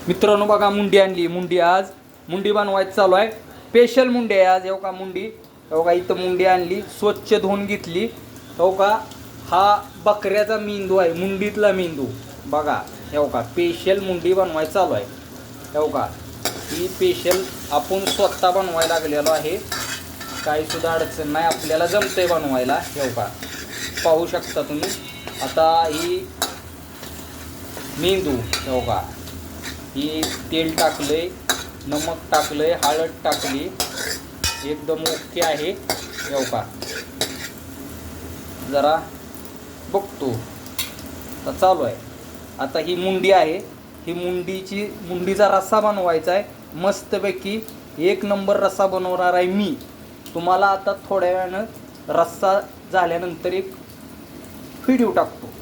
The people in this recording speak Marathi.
मित्रांनो बघा मुंडी आणली. मुंडी आज मुंडी बनवायचं चालू आहे. स्पेशल मुंडी आहे आज. का मुंडी का इथं मुंडी आणली, स्वच्छ धुवून घेतली. का हा बकऱ्याचा मेंदू आहे, मुंडीतला मेंदू बघा. का स्पेशल मुंडी बनवायचं चालू आहे. का ही स्पेशल आपण स्वतः बनवायला लागलेलो आहे. काही सुद्धा अडचण नाही, आपल्याला जमतंय बनवायला. का पाहू शकता तुम्ही. आता ही मेंदू का ही तेल टाकलंय, नमक टाकलंय, हळद टाकली, एकदम ओके आहे. का जरा बघतो आता चालू आहे. आता ही मुंडी आहे. ही मुंडीचा रस्सा बनवायचा आहे. मस्तपैकी एक नंबर रस्सा बनवणार आहे मी. तुम्हाला आता थोड्या वेळानं रस्सा झाल्यानंतर एक व्हिडिओ टाकतो.